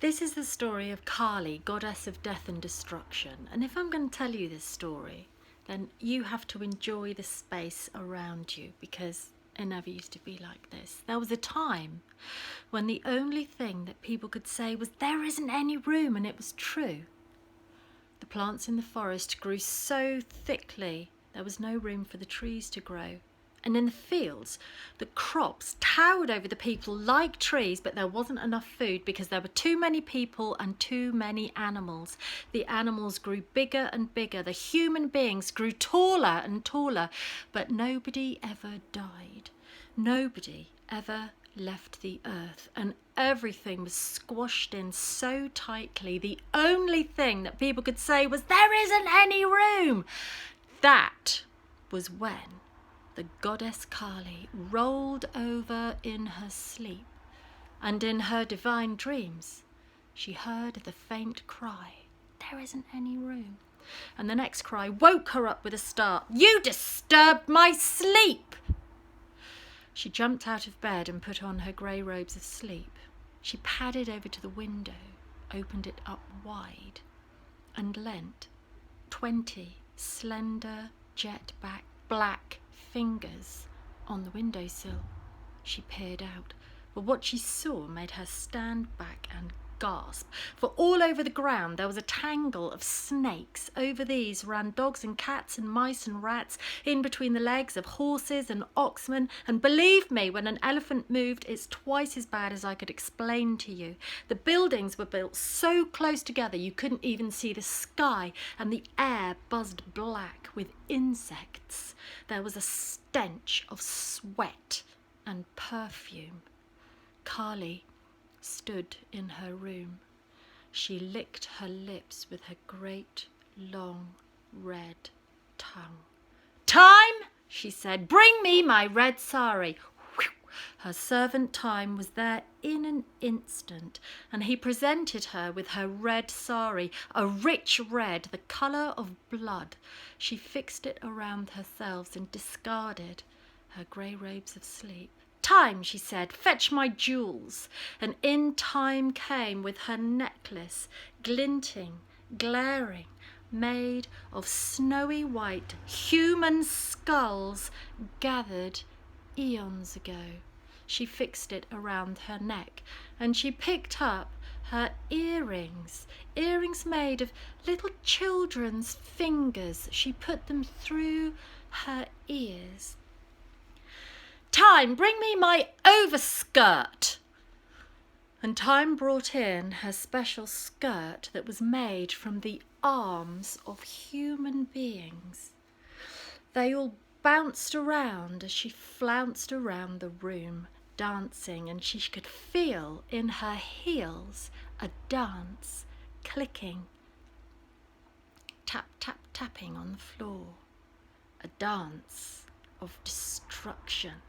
This is the story of Kali, goddess of death and destruction. And if I'm going to tell you this story, then you have to enjoy the space around you, because it never used to be like this. There was a time when the only thing that people could say was, "There isn't any room," and it was true. The plants in the forest grew so thickly there was no room for the trees to grow. And in the fields, the crops towered over the people like trees, but there wasn't enough food because there were too many people and too many animals. The animals grew bigger and bigger. The human beings grew taller and taller, but nobody ever died. Nobody ever left the earth, and everything was squashed in so tightly. The only thing that people could say was, "There isn't any room." That was when the goddess Kali rolled over in her sleep, and in her divine dreams she heard the faint cry, "There isn't any room." And the next cry woke her up with a start, "You disturbed my sleep!" She jumped out of bed and put on her grey robes of sleep. She padded over to the window, opened it up wide, and leant 20 slender, jet-black fingers on the windowsill. She peered out, but what she saw made her stand back and gasp, for all over the ground there was a tangle of snakes. Over these ran dogs and cats and mice and rats, in between the legs of horses and oxen, and believe me, when an elephant moved, it's twice as bad as I could explain to you. The buildings were built so close together you couldn't even see the sky, and the air buzzed black with insects. There was a stench of sweat and perfume. Kali stood in her room. She licked her lips with her great, long, red tongue. "Time," she said. "Bring me my red sari." Whew. Her servant Time was there in an instant, and he presented her with her red sari, a rich red, the colour of blood. She fixed it around herself and discarded her grey robes of sleep. "Time," she said, "fetch my jewels." And in Time came with her necklace, glinting, glaring, made of snowy white human skulls gathered eons ago. She fixed it around her neck, and she picked up her earrings made of little children's fingers. She put them through her ears. "Time, bring me my overskirt." And Time brought in her special skirt that was made from the arms of human beings. They all bounced around as she flounced around the room, dancing, and she could feel in her heels a dance, clicking, tap, tap, tapping on the floor. A dance of destruction.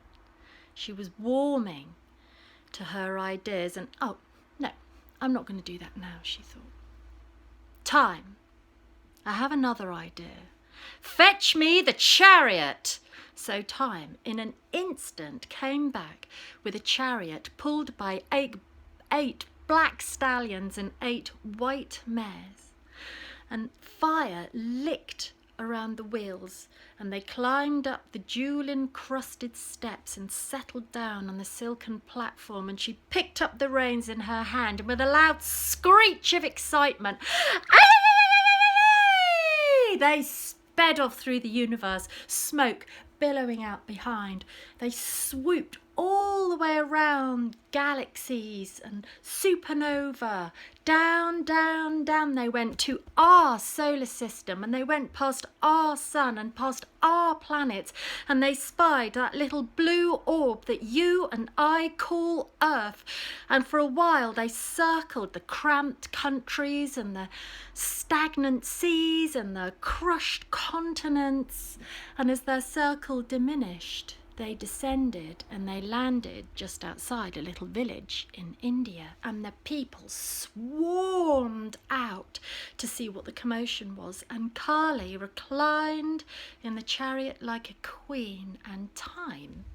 She was warming to her ideas, and oh, no, I'm not going to do that now, she thought. "Time, I have another idea. Fetch me the chariot." So Time, in an instant, came back with a chariot pulled by eight black stallions and 8 white mares. And fire licked around the wheels, and they climbed up the jewel-encrusted steps and settled down on the silken platform, and she picked up the reins in her hand, and with a loud screech of excitement, they sped off through the universe, smoke billowing out behind. They swooped all the way around galaxies and supernova. Down, down, down they went to our solar system, and they went past our sun and past our planets, and they spied that little blue orb that you and I call Earth. And for a while they circled the cramped countries and the stagnant seas and the crushed continents, and as their circle diminished, they descended and they landed just outside a little village in India, and the people swarmed out to see what the commotion was, and Kali reclined in the chariot like a queen, and Time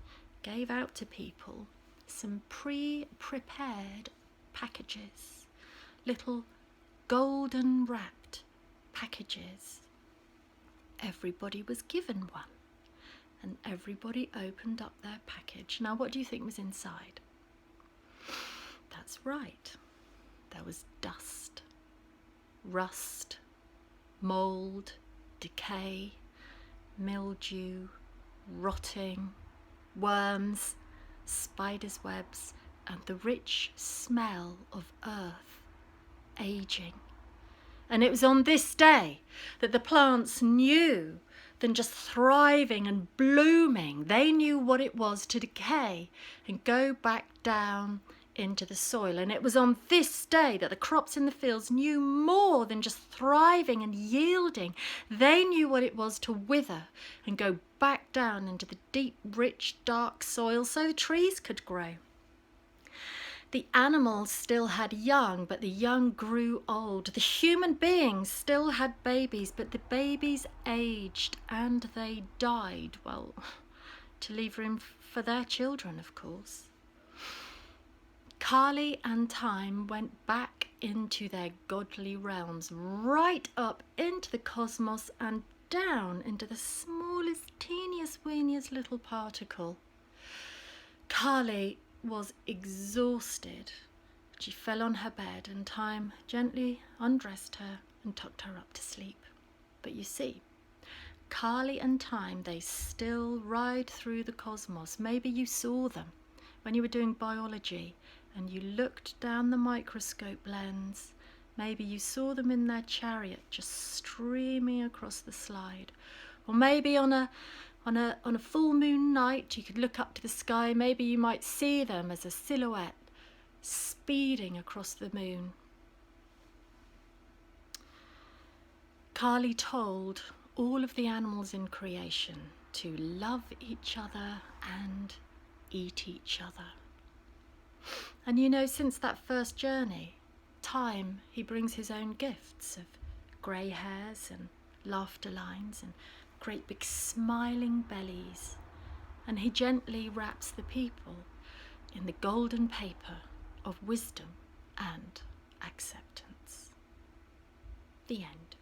gave out to people some pre-prepared packages. little golden wrapped packages. Everybody was given one, and everybody opened up their package. Now, what do you think was inside? That's right. There was dust, rust, mould, decay, mildew, rotting, worms, spiders' webs, and the rich smell of earth aging. And it was on this day that the plants knew than just thriving and blooming. They knew what it was to decay and go back down into the soil. And it was on this day that the crops in the fields knew more than just thriving and yielding. They knew what it was to wither and go back down into the deep, rich, dark soil so the trees could grow. The animals still had young, but the young grew old. The human beings still had babies, but the babies aged and they died. Well, to leave room for their children, of course. Kali and Time went back into their godly realms, right up into the cosmos and down into the smallest, teeniest, weeniest little particle. Kali was exhausted. She fell on her bed and Time gently undressed her and tucked her up to sleep. But you see, Kali and Time, they still ride through the cosmos. Maybe you saw them when you were doing biology and you looked down the microscope lens. Maybe you saw them in their chariot just streaming across the slide. Or maybe on a full moon night you could look up to the sky. Maybe you might see them as a silhouette speeding across the moon. Kali told all of the animals in creation to love each other and eat each other. And you know, since that first journey, Time, he brings his own gifts of grey hairs and laughter lines and great big smiling bellies, and he gently wraps the people in the golden paper of wisdom and acceptance. The end.